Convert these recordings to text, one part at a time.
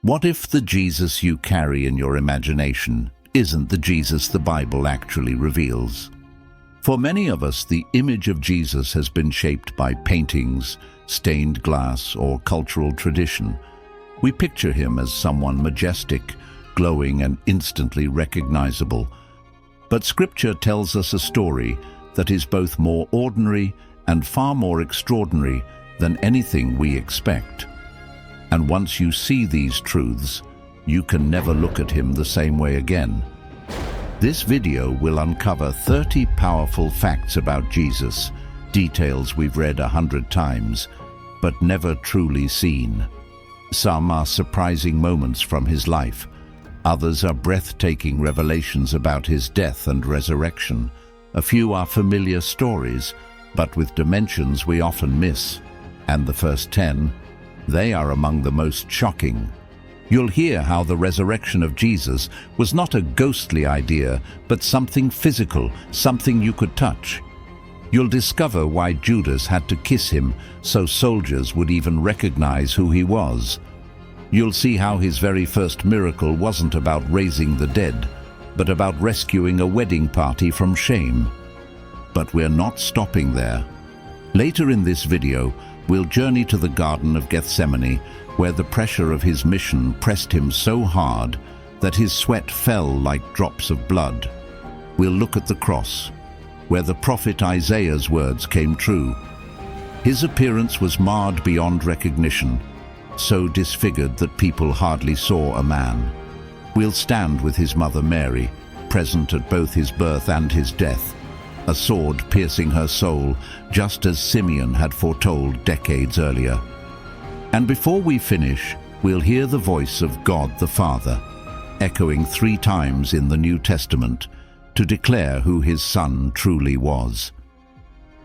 What if the Jesus you carry in your imagination isn't the Jesus the Bible actually reveals? For many of us, the image of Jesus has been shaped by paintings, stained glass, or cultural tradition. We picture him as someone majestic, glowing, and instantly recognizable. But Scripture tells us a story that is both more ordinary and far more extraordinary than anything we expect. And once you see these truths, you can never look at him the same way again. This video will uncover 30 powerful facts about Jesus, details we've read 100 times, but never truly seen. Some are surprising moments from his life. Others are breathtaking revelations about his death and resurrection. A few are familiar stories, but with dimensions we often miss. And the first 10, they are among the most shocking. You'll hear how the resurrection of Jesus was not a ghostly idea, but something physical, something you could touch. You'll discover why Judas had to kiss him so soldiers would even recognize who he was. You'll see how his very first miracle wasn't about raising the dead, but about rescuing a wedding party from shame. But we're not stopping there. Later in this video, we'll journey to the Garden of Gethsemane, where the pressure of his mission pressed him so hard that his sweat fell like drops of blood. We'll look at the cross, where the prophet Isaiah's words came true. His appearance was marred beyond recognition, so disfigured that people hardly saw a man. We'll stand with his mother Mary, present at both his birth and his death, a sword piercing her soul, just as Simeon had foretold decades earlier. And before we finish, we'll hear the voice of God the Father, echoing 3 times in the New Testament to declare who his Son truly was.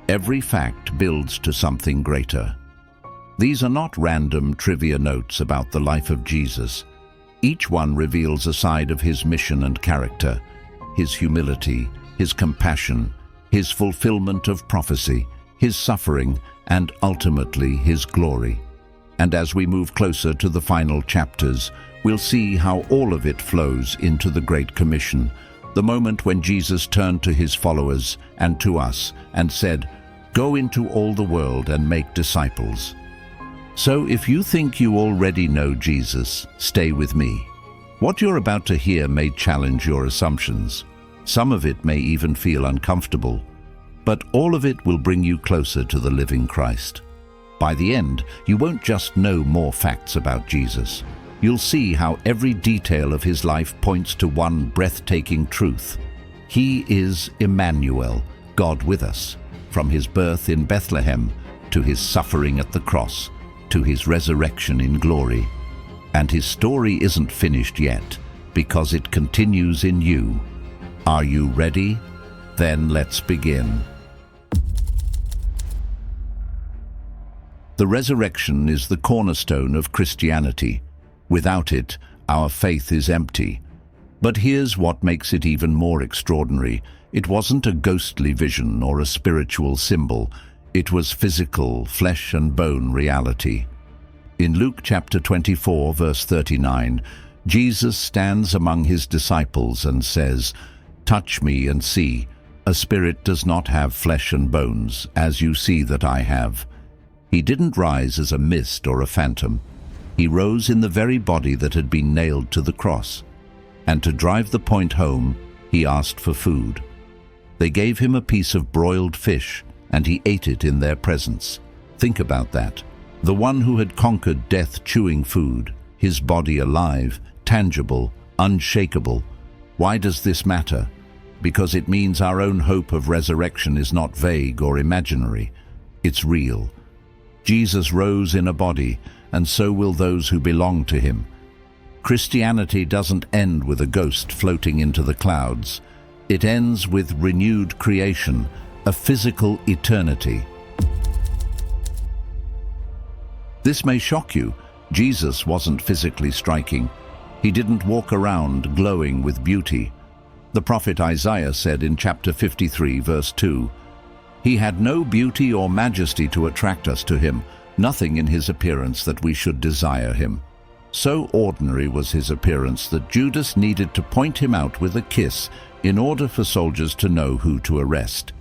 Every fact builds to something greater. These are not random trivia notes about the life of Jesus. Each one reveals a side of his mission and character, his humility, his compassion, his fulfillment of prophecy, his suffering, and ultimately his glory. And as we move closer to the final chapters, we'll see how all of it flows into the Great Commission, the moment when Jesus turned to his followers and to us and said, "Go into all the world and make disciples." So if you think you already know Jesus, stay with me. What you're about to hear may challenge your assumptions. Some of it may even feel uncomfortable, but all of it will bring you closer to the living Christ. By the end, you won't just know more facts about Jesus. You'll see how every detail of his life points to one breathtaking truth. He is Emmanuel, God with us, from his birth in Bethlehem to his suffering at the cross, to his resurrection in glory. And his story isn't finished yet, because it continues in you. Are you ready? Then let's begin. The resurrection is the cornerstone of Christianity. Without it, our faith is empty. But here's what makes it even more extraordinary. It wasn't a ghostly vision or a spiritual symbol. It was physical, flesh and bone reality. In Luke chapter 24, verse 39, Jesus stands among his disciples and says, "Touch me and see. A spirit does not have flesh and bones, as you see that I have." He didn't rise as a mist or a phantom. He rose in the very body that had been nailed to the cross. And to drive the point home, he asked for food. They gave him a piece of broiled fish, and he ate it in their presence. Think about that. The one who had conquered death chewing food, his body alive, tangible, unshakable. Why does this matter? Because it means our own hope of resurrection is not vague or imaginary. It's real. Jesus rose in a body, and so will those who belong to him. Christianity doesn't end with a ghost floating into the clouds. It ends with renewed creation, a physical eternity. This may shock you. Jesus wasn't physically striking. He didn't walk around glowing with beauty. The prophet Isaiah said in chapter 53, verse 2, "He had no beauty or majesty to attract us to him, nothing in his appearance that we should desire him." So ordinary was his appearance that Judas needed to point him out with a kiss in order for soldiers to know who to arrest.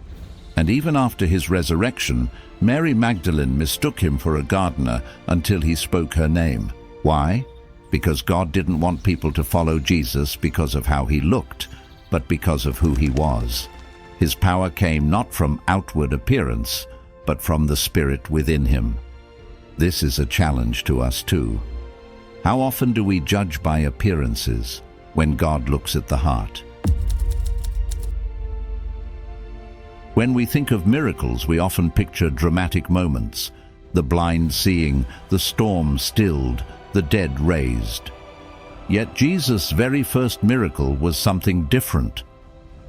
And even after his resurrection, Mary Magdalene mistook him for a gardener until he spoke her name. Why? Because God didn't want people to follow Jesus because of how he looked, but because of who he was. His power came not from outward appearance, but from the Spirit within him. This is a challenge to us too. How often do we judge by appearances when God looks at the heart? When we think of miracles, we often picture dramatic moments: the blind seeing, the storm stilled, the dead raised. Yet Jesus' very first miracle was something different.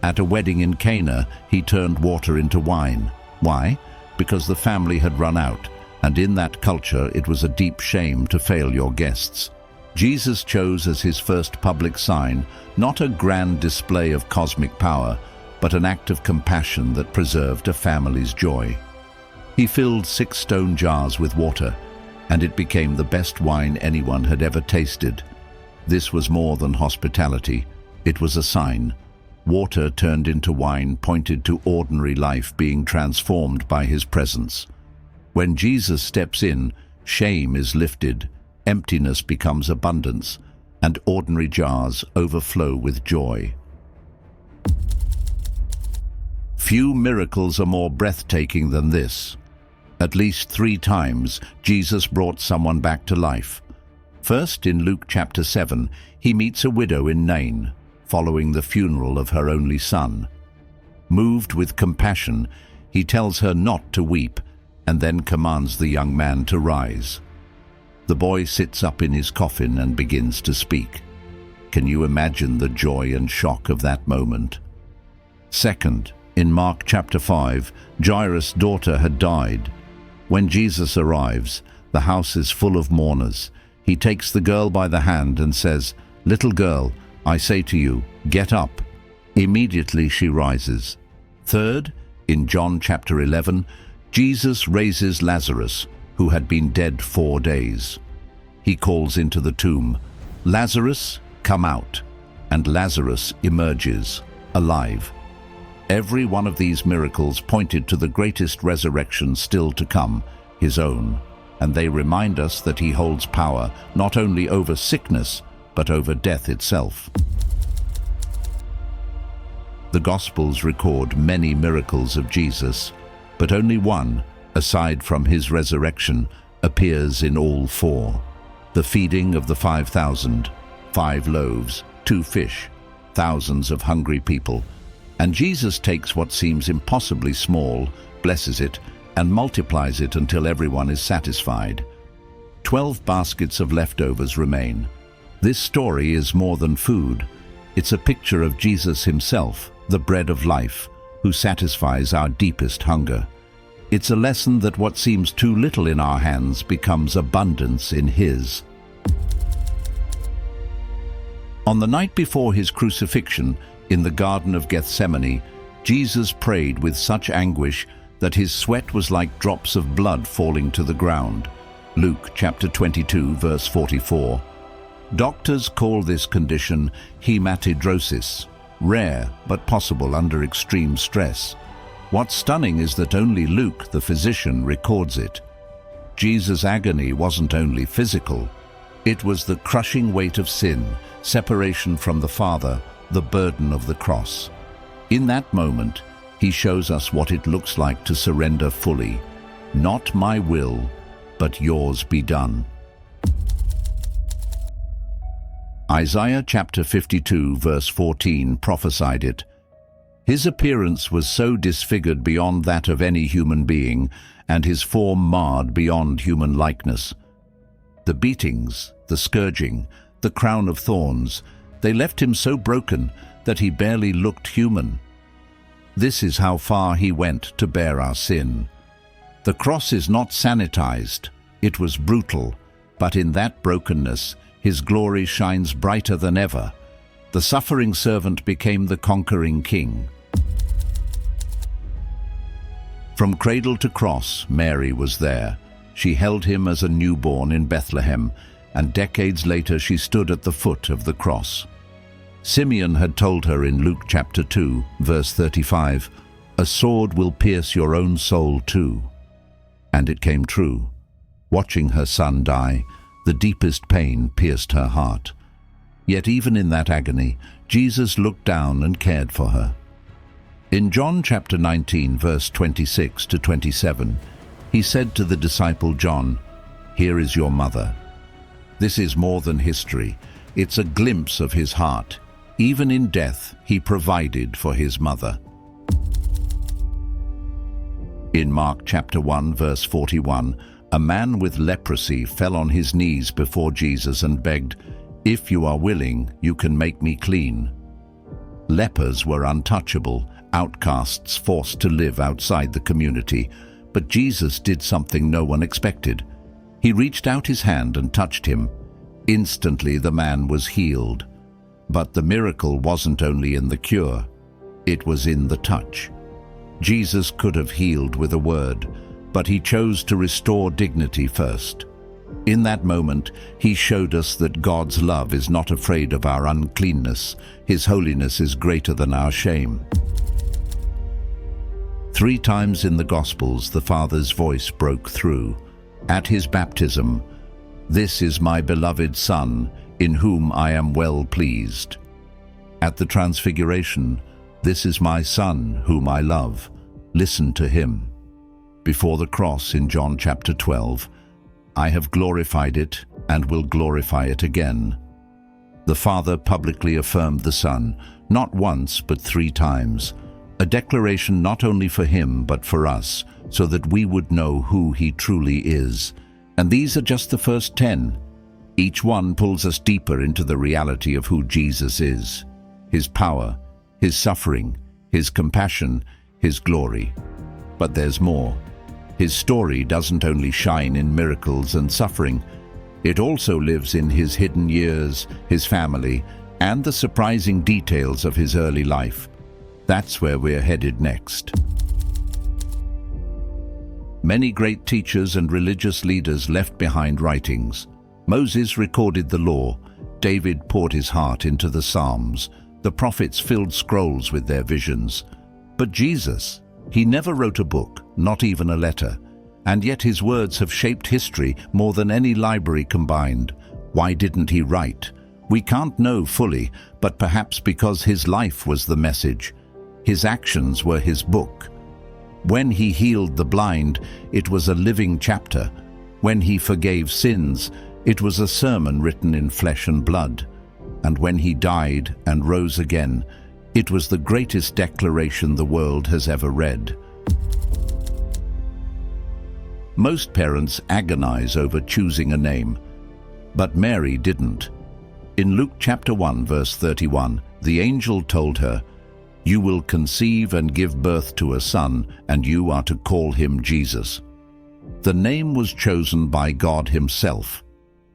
At a wedding in Cana, he turned water into wine. Why? Because the family had run out, and in that culture it was a deep shame to fail your guests. Jesus chose as his first public sign not a grand display of cosmic power, but an act of compassion that preserved a family's joy. He filled 6 stone jars with water, and it became the best wine anyone had ever tasted. This was more than hospitality. It was a sign. Water turned into wine pointed to ordinary life being transformed by his presence. When Jesus steps in, shame is lifted, emptiness becomes abundance, and ordinary jars overflow with joy. Few miracles are more breathtaking than this. At least 3 times, Jesus brought someone back to life. First, in Luke chapter 7, he meets a widow in Nain, following the funeral of her only son. Moved with compassion, he tells her not to weep, and then commands the young man to rise. The boy sits up in his coffin and begins to speak. Can you imagine the joy and shock of that moment? Second, in Mark chapter 5, Jairus' daughter had died. When Jesus arrives, the house is full of mourners. He takes the girl by the hand and says, "Little girl, I say to you, get up." Immediately she rises. Third, in John chapter 11, Jesus raises Lazarus, who had been dead 4 days. He calls into the tomb, "Lazarus, come out," and Lazarus emerges, alive. Every one of these miracles pointed to the greatest resurrection still to come, his own, and they remind us that he holds power not only over sickness, but over death itself. The Gospels record many miracles of Jesus, but only one, aside from his resurrection, appears in all 4. The feeding of the 5,000, 5 loaves, 2 fish, thousands of hungry people. And Jesus takes what seems impossibly small, blesses it, and multiplies it until everyone is satisfied. 12 baskets of leftovers remain. This story is more than food. It's a picture of Jesus himself, the bread of life, who satisfies our deepest hunger. It's a lesson that what seems too little in our hands becomes abundance in his. On the night before his crucifixion, in the Garden of Gethsemane, Jesus prayed with such anguish that his sweat was like drops of blood falling to the ground. Luke chapter 22, verse 44. Doctors call this condition hematidrosis, rare but possible under extreme stress. What's stunning is that only Luke, the physician, records it. Jesus' agony wasn't only physical. It was the crushing weight of sin, separation from the Father, the burden of the cross. In that moment, he shows us what it looks like to surrender fully. Not my will, but yours be done. Isaiah chapter 52, verse 14 prophesied it. His appearance was so disfigured beyond that of any human being, and his form marred beyond human likeness. The beatings, the scourging, the crown of thorns, they left him so broken that he barely looked human. This is how far he went to bear our sin. The cross is not sanitized. It was brutal, but in that brokenness, his glory shines brighter than ever. The suffering servant became the conquering king. From cradle to cross, Mary was there. She held him as a newborn in Bethlehem, and decades later she stood at the foot of the cross. Simeon had told her in Luke chapter 2, verse 35, "A sword will pierce your own soul too." And it came true. Watching her son die, the deepest pain pierced her heart. Yet even in that agony, Jesus looked down and cared for her. In John chapter 19, verse 26 to 27, he said to the disciple John, "Here is your mother." This is more than history. It's a glimpse of his heart. Even in death, he provided for his mother. In Mark chapter 1, verse 41, a man with leprosy fell on his knees before Jesus and begged, "If you are willing, you can make me clean." Lepers were untouchable, outcasts forced to live outside the community, but Jesus did something no one expected. He reached out his hand and touched him. Instantly the man was healed. But the miracle wasn't only in the cure, it was in the touch. Jesus could have healed with a word, but he chose to restore dignity first. In that moment, he showed us that God's love is not afraid of our uncleanness. His holiness is greater than our shame. 3 times in the Gospels, the Father's voice broke through. At his baptism, "This is my beloved Son, in whom I am well pleased." At the Transfiguration, "This is my Son, whom I love. Listen to him." Before the cross in John chapter 12, "I have glorified it and will glorify it again." The Father publicly affirmed the Son, not once but 3 times, a declaration not only for him but for us, so that we would know who he truly is. And these are just the first 10. Each one pulls us deeper into the reality of who Jesus is, his power, his suffering, his compassion, his glory. But there's more. His story doesn't only shine in miracles and suffering, it also lives in his hidden years, his family, and the surprising details of his early life. That's where we're headed next. Many great teachers and religious leaders left behind writings. Moses recorded the law, David poured his heart into the Psalms, the prophets filled scrolls with their visions. But Jesus, he never wrote a book, not even a letter, and yet his words have shaped history more than any library combined. Why didn't he write? We can't know fully, but perhaps because his life was the message. His actions were his book. When he healed the blind, it was a living chapter. When he forgave sins, it was a sermon written in flesh and blood. And when he died and rose again, it was the greatest declaration the world has ever read. Most parents agonize over choosing a name, but Mary didn't. In Luke chapter 1, verse 31, the angel told her, "You will conceive and give birth to a son, and you are to call him Jesus." The name was chosen by God himself.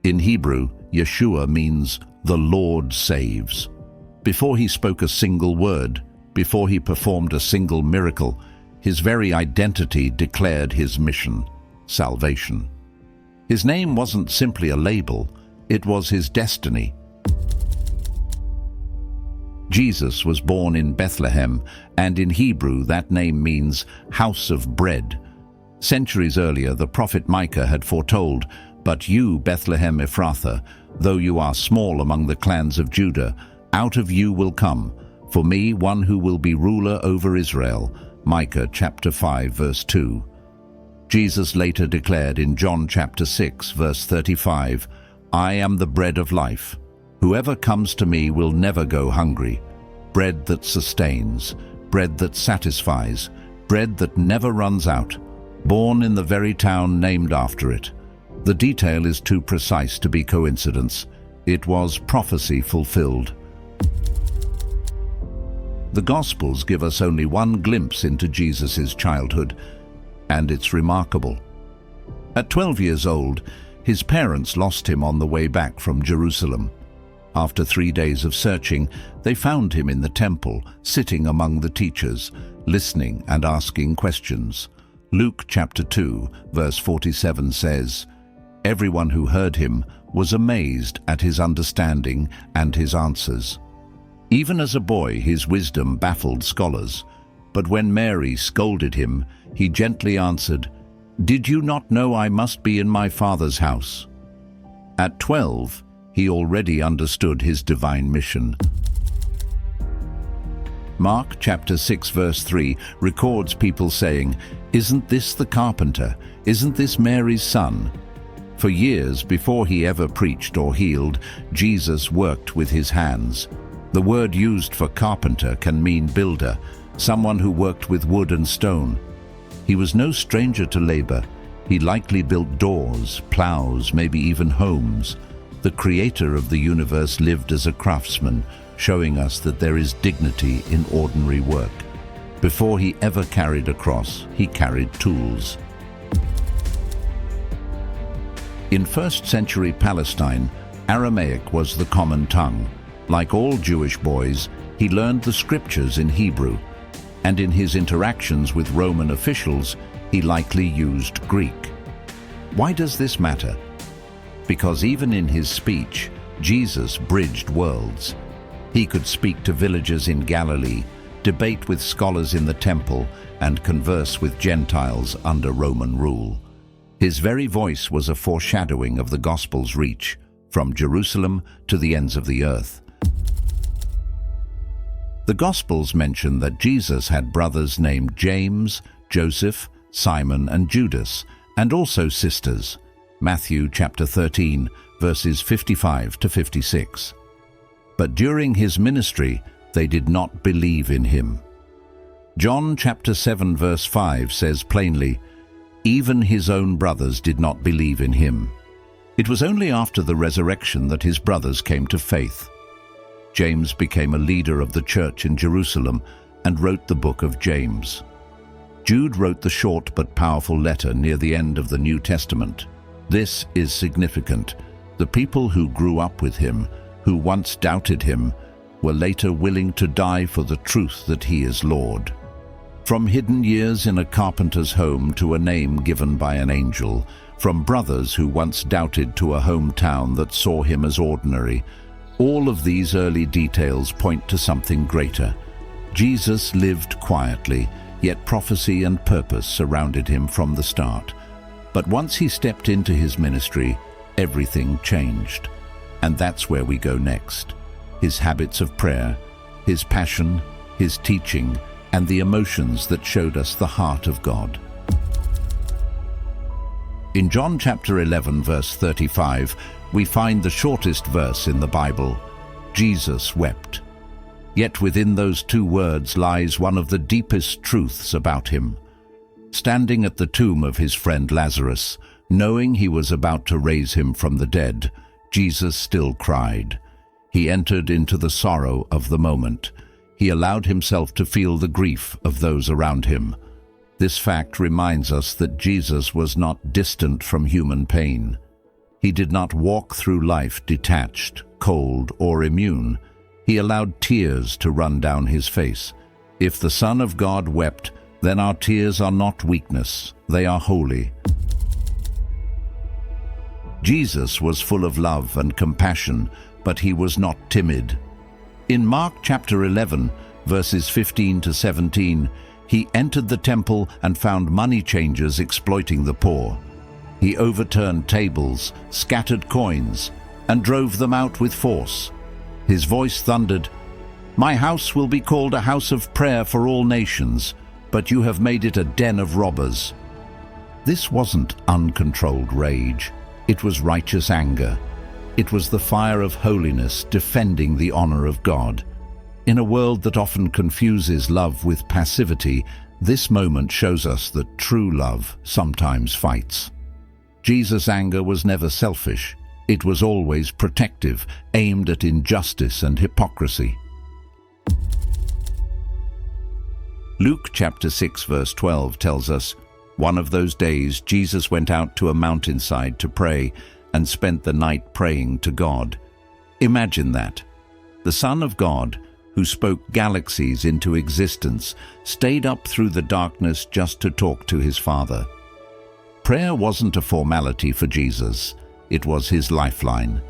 In Hebrew, Yeshua means "the Lord saves." Before he spoke a single word, before he performed a single miracle, his very identity declared his mission, salvation. His name wasn't simply a label, it was his destiny. Jesus was born in Bethlehem, and in Hebrew that name means house of bread. Centuries earlier, the prophet Micah had foretold, "But you, Bethlehem Ephrathah, though you are small among the clans of Judah, out of you will come, for me, one who will be ruler over Israel." Micah chapter 5, verse 2. Jesus later declared in John chapter 6, verse 35, "I am the bread of life. Whoever comes to me will never go hungry. Bread that sustains, bread that satisfies, bread that never runs out, born in the very town named after it." The detail is too precise to be coincidence. It was prophecy fulfilled. The Gospels give us only one glimpse into Jesus' childhood, and it's remarkable. At 12 years old, his parents lost him on the way back from Jerusalem. After 3 days of searching, they found him in the temple, sitting among the teachers, listening and asking questions. Luke chapter 2, verse 47 says, Everyone who heard him was amazed at his understanding and his answers. Even as a boy, his wisdom baffled scholars, but when Mary scolded him, he gently answered, "Did you not know I must be in my Father's house?" At 12, he already understood his divine mission. Mark chapter 6 verse 3 records people saying, "Isn't this the carpenter? Isn't this Mary's son?" For years before he ever preached or healed, Jesus worked with his hands. The word used for carpenter can mean builder, someone who worked with wood and stone. He was no stranger to labor. He likely built doors, plows, maybe even homes. The creator of the universe lived as a craftsman, showing us that there is dignity in ordinary work. Before he ever carried a cross, he carried tools. In first-century Palestine, Aramaic was the common tongue. Like all Jewish boys, he learned the scriptures in Hebrew, and in his interactions with Roman officials, he likely used Greek. Why does this matter? Because even in his speech, Jesus bridged worlds. He could speak to villagers in Galilee, debate with scholars in the temple, and converse with Gentiles under Roman rule. His very voice was a foreshadowing of the gospel's reach, from Jerusalem to the ends of the earth. The Gospels mention that Jesus had brothers named James, Joseph, Simon, and Judas, and also sisters. Matthew chapter 13, verses 55 to 56. But during his ministry, they did not believe in him. John chapter 7, verse 5 says plainly, "Even his own brothers did not believe in him." It was only after the resurrection that his brothers came to faith. James became a leader of the church in Jerusalem and wrote the book of James. Jude wrote the short but powerful letter near the end of the New Testament. This is significant. The people who grew up with him, who once doubted him, were later willing to die for the truth that he is Lord. From hidden years in a carpenter's home to a name given by an angel, from brothers who once doubted to a hometown that saw him as ordinary, all of these early details point to something greater. Jesus lived quietly, yet prophecy and purpose surrounded him from the start. But once he stepped into his ministry, everything changed. And that's where we go next. His habits of prayer, his passion, his teaching, and the emotions that showed us the heart of God. In John chapter 11, verse 35, we find the shortest verse in the Bible. Jesus wept. Yet within those two words lies one of the deepest truths about him. Standing at the tomb of his friend Lazarus, knowing he was about to raise him from the dead, Jesus still cried. He entered into the sorrow of the moment. He allowed himself to feel the grief of those around him. This fact reminds us that Jesus was not distant from human pain. He did not walk through life detached, cold, or immune. He allowed tears to run down his face. If the Son of God wept, then our tears are not weakness, they are holy. Jesus was full of love and compassion, but he was not timid. In Mark chapter 11, verses 15 to 17, he entered the temple and found money changers exploiting the poor. He overturned tables, scattered coins, and drove them out with force. His voice thundered, "My house will be called a house of prayer for all nations, but you have made it a den of robbers." This wasn't uncontrolled rage. It was righteous anger. It was the fire of holiness defending the honor of God. In a world that often confuses love with passivity, this moment shows us that true love sometimes fights. Jesus' anger was never selfish. It was always protective, aimed at injustice and hypocrisy. Luke chapter 6 verse 12 tells us, "One of those days Jesus went out to a mountainside to pray and spent the night praying to God." Imagine that. The Son of God, who spoke galaxies into existence, stayed up through the darkness just to talk to his Father. Prayer wasn't a formality for Jesus. It was his lifeline.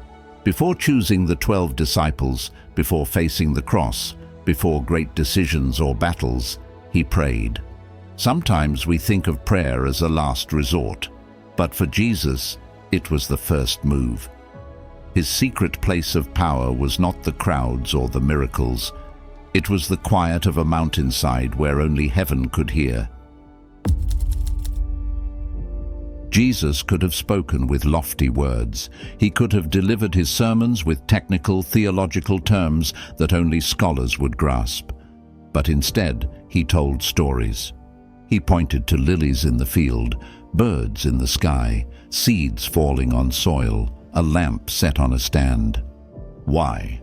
Before choosing the 12 disciples, before facing the cross, before great decisions or battles, he prayed. Sometimes we think of prayer as a last resort, but for Jesus, it was the first move. His secret place of power was not the crowds or the miracles. It was the quiet of a mountainside where only heaven could hear. Jesus could have spoken with lofty words. He could have delivered his sermons with technical theological terms that only scholars would grasp. But instead, he told stories. He pointed to lilies in the field, birds in the sky, seeds falling on soil, a lamp set on a stand. Why?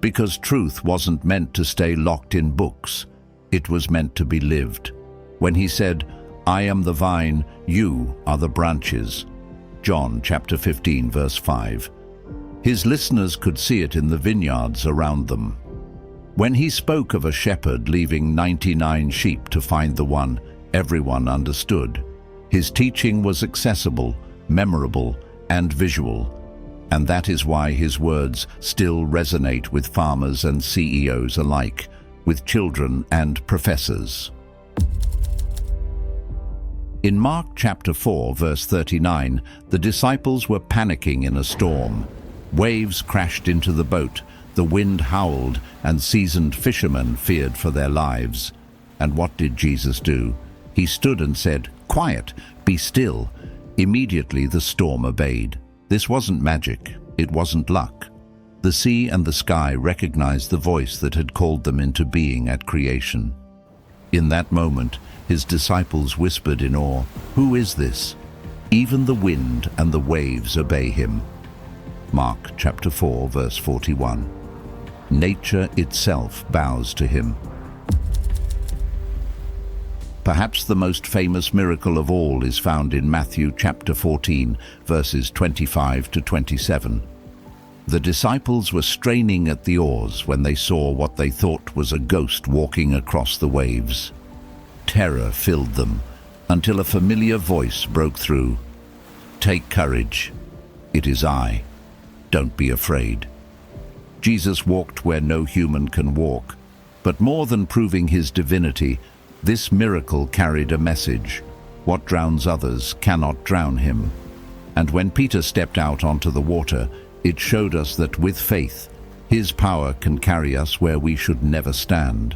Because truth wasn't meant to stay locked in books. It was meant to be lived. When he said, "I am the vine, you are the branches." John chapter 15, verse 5. His listeners could see it in the vineyards around them. When he spoke of a shepherd leaving 99 sheep to find the one, everyone understood. His teaching was accessible, memorable, and visual. And that is why his words still resonate with farmers and CEOs alike, with children and professors. In Mark chapter 4, verse 39, the disciples were panicking in a storm. Waves crashed into the boat, the wind howled, and seasoned fishermen feared for their lives. And what did Jesus do? He stood and said, "Quiet, be still." Immediately the storm obeyed. This wasn't magic. It wasn't luck. The sea and the sky recognized the voice that had called them into being at creation. In that moment, his disciples whispered in awe, "Who is this?" Even the wind and the waves obey him. Mark chapter 4, verse 41. Nature itself bows to him. Perhaps the most famous miracle of all is found in Matthew chapter 14, verses 25 to 27. The disciples were straining at the oars when they saw what they thought was a ghost walking across the waves. Terror filled them until a familiar voice broke through. "Take courage. It is I. Don't be afraid." Jesus walked where no human can walk, but more than proving his divinity, this miracle carried a message. What drowns others cannot drown him. And when Peter stepped out onto the water, it showed us that with faith, his power can carry us where we should never stand.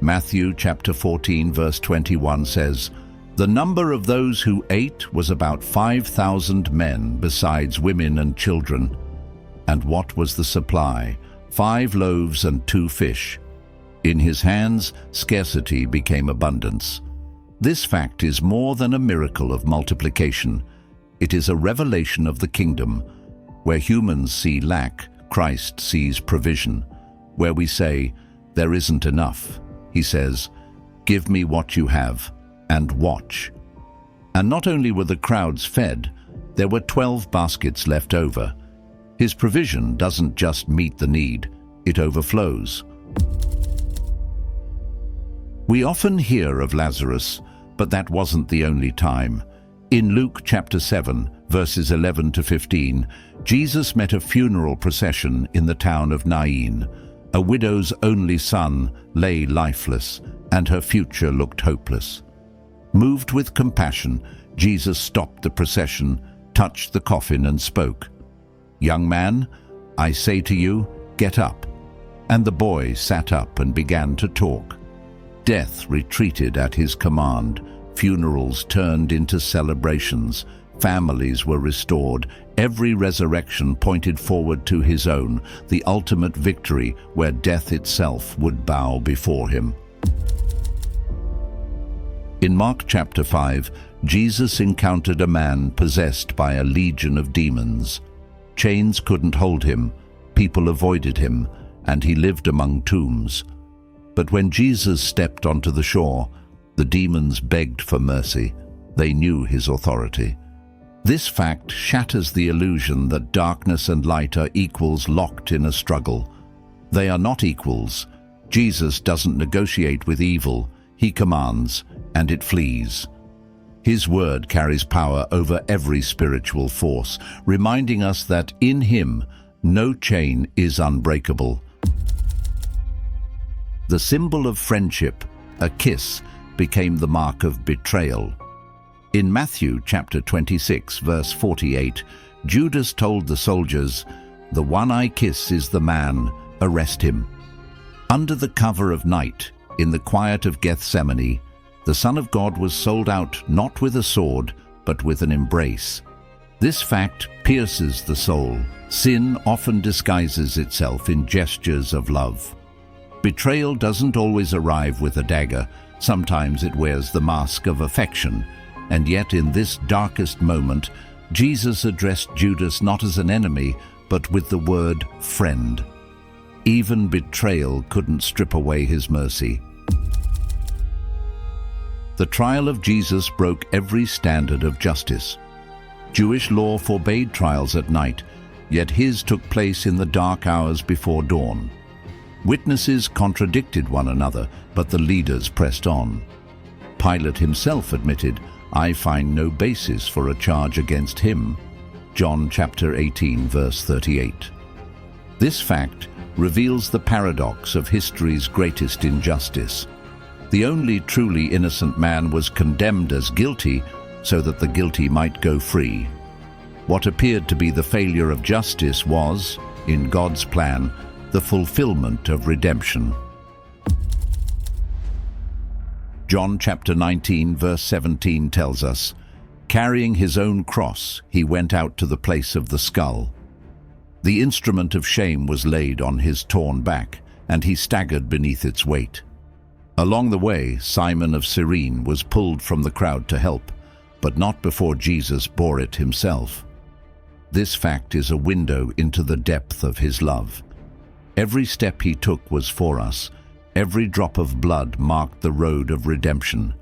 Matthew chapter 14, verse 21 says, "The number of those who ate was about 5,000 men, besides women and children. And what was the supply? 5 loaves and 2 fish. In his hands, scarcity became abundance." This fact is more than a miracle of multiplication. It is a revelation of the kingdom. Where humans see lack, Christ sees provision. Where we say, "There isn't enough," he says, "Give me what you have, and watch." And not only were the crowds fed, there were 12 baskets left over. His provision doesn't just meet the need, it overflows. We often hear of Lazarus, but that wasn't the only time. In Luke chapter 7, verses 11 to 15, Jesus met a funeral procession in the town of Nain. A widow's only son lay lifeless, and her future looked hopeless. Moved with compassion, Jesus stopped the procession, touched the coffin and spoke, "Young man, I say to you, get up." And the boy sat up and began to talk. Death retreated at his command. Funerals turned into celebrations. Families were restored. Every resurrection pointed forward to his own, the ultimate victory where death itself would bow before him. In Mark chapter 5, Jesus encountered a man possessed by a legion of demons. Chains couldn't hold him, people avoided him, and he lived among tombs. But when Jesus stepped onto the shore, the demons begged for mercy. They knew his authority. This fact shatters the illusion that darkness and light are equals locked in a struggle. They are not equals. Jesus doesn't negotiate with evil. He commands, and it flees. His word carries power over every spiritual force, reminding us that in him no chain is unbreakable. The symbol of friendship, a kiss, became the mark of betrayal. In Matthew chapter 26, verse 48, Judas told the soldiers, "The one I kiss is the man, arrest him." Under the cover of night, in the quiet of Gethsemane, the Son of God was sold out not with a sword, but with an embrace. This fact pierces the soul. Sin often disguises itself in gestures of love. Betrayal doesn't always arrive with a dagger. Sometimes it wears the mask of affection. And yet in this darkest moment, Jesus addressed Judas not as an enemy, but with the word friend. Even betrayal couldn't strip away his mercy. The trial of Jesus broke every standard of justice. Jewish law forbade trials at night, yet his took place in the dark hours before dawn. Witnesses contradicted one another, but the leaders pressed on. Pilate himself admitted, "I find no basis for a charge against him." John chapter 18, verse 38. This fact reveals the paradox of history's greatest injustice. The only truly innocent man was condemned as guilty so that the guilty might go free. What appeared to be the failure of justice was, in God's plan, the fulfillment of redemption. John chapter 19, verse 17 tells us, "Carrying his own cross, he went out to the place of the skull. The instrument of shame was laid on his torn back, and he staggered beneath its weight. Along the way, Simon of Cyrene was pulled from the crowd to help, but not before Jesus bore it himself. This fact is a window into the depth of his love. Every step he took was for us. Every drop of blood marked the road of redemption.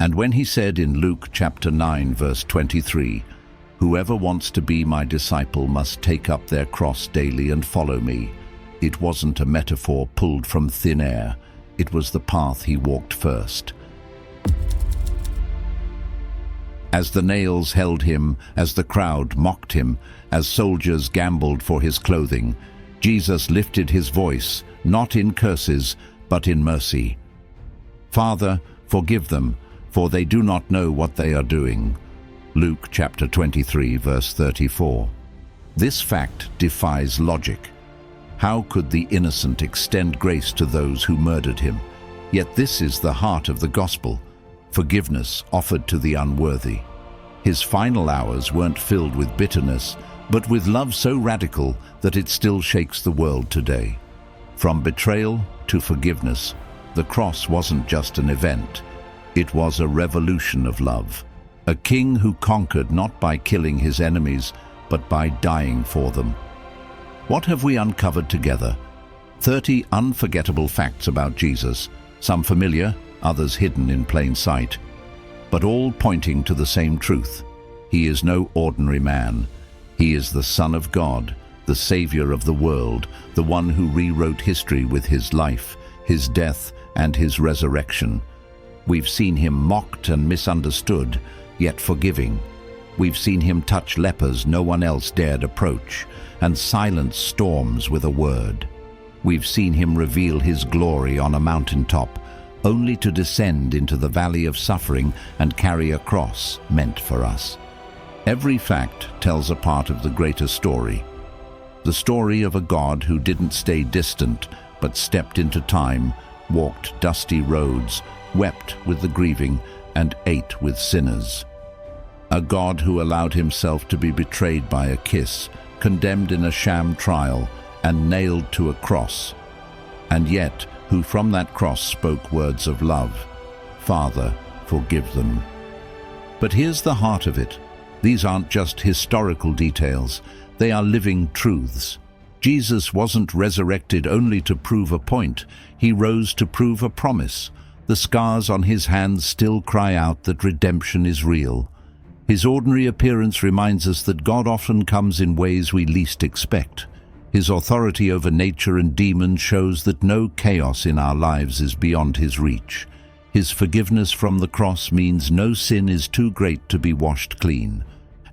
And when he said in Luke chapter 9, verse 23, "Whoever wants to be my disciple must take up their cross daily and follow me," it wasn't a metaphor pulled from thin air. It was the path he walked first. As the nails held him, as the crowd mocked him, as soldiers gambled for his clothing, Jesus lifted his voice, not in curses, but in mercy. "Father, forgive them, for they do not know what they are doing." Luke chapter 23, verse 34. This fact defies logic. How could the innocent extend grace to those who murdered him? Yet this is the heart of the gospel, forgiveness offered to the unworthy. His final hours weren't filled with bitterness, but with love so radical that it still shakes the world today. From betrayal to forgiveness, the cross wasn't just an event. It was a revolution of love. A king who conquered not by killing his enemies, but by dying for them. What have we uncovered together? 30 unforgettable facts about Jesus, some familiar, others hidden in plain sight, but all pointing to the same truth. He is no ordinary man. He is the Son of God, the Savior of the world, the one who rewrote history with his life, his death, and his resurrection. We've seen him mocked and misunderstood, yet forgiving. We've seen him touch lepers no one else dared approach, and silence storms with a word. We've seen him reveal his glory on a mountaintop, only to descend into the valley of suffering and carry a cross meant for us. Every fact tells a part of the greater story. The story of a God who didn't stay distant, but stepped into time, walked dusty roads, wept with the grieving, and ate with sinners. A God who allowed himself to be betrayed by a kiss, condemned in a sham trial, and nailed to a cross. And yet, who from that cross spoke words of love. "Father, forgive them." But here's the heart of it. These aren't just historical details. They are living truths. Jesus wasn't resurrected only to prove a point. He rose to prove a promise. The scars on his hands still cry out that redemption is real. His ordinary appearance reminds us that God often comes in ways we least expect. His authority over nature and demons shows that no chaos in our lives is beyond his reach. His forgiveness from the cross means no sin is too great to be washed clean.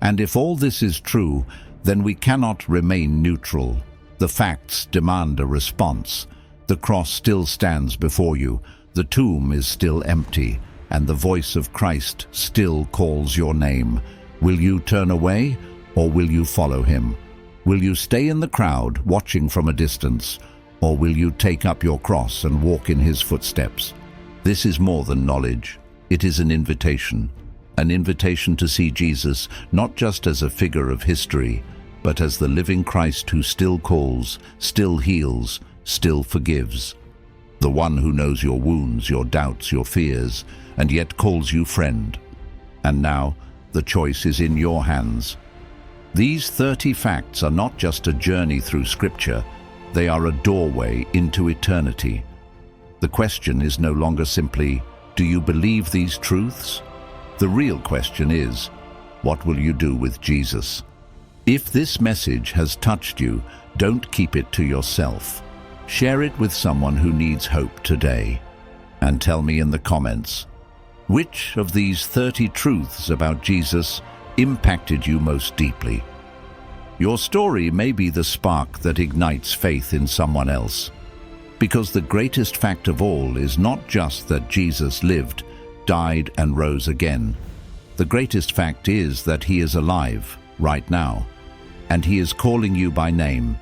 And if all this is true, then we cannot remain neutral. The facts demand a response. The cross still stands before you, the tomb is still empty, and the voice of Christ still calls your name. Will you turn away, or will you follow him? Will you stay in the crowd, watching from a distance, or will you take up your cross and walk in his footsteps? This is more than knowledge. It is an invitation to see Jesus not just as a figure of history, but as the living Christ who still calls, still heals, still forgives. The one who knows your wounds, your doubts, your fears, and yet calls you friend. And now, the choice is in your hands. These 30 facts are not just a journey through Scripture, they are a doorway into eternity. The question is no longer simply, do you believe these truths? The real question is, what will you do with Jesus? If this message has touched you, don't keep it to yourself. Share it with someone who needs hope today. And tell me in the comments, which of these 30 truths about Jesus impacted you most deeply? Your story may be the spark that ignites faith in someone else. Because the greatest fact of all is not just that Jesus lived, died, and rose again. The greatest fact is that he is alive right now, and he is calling you by name.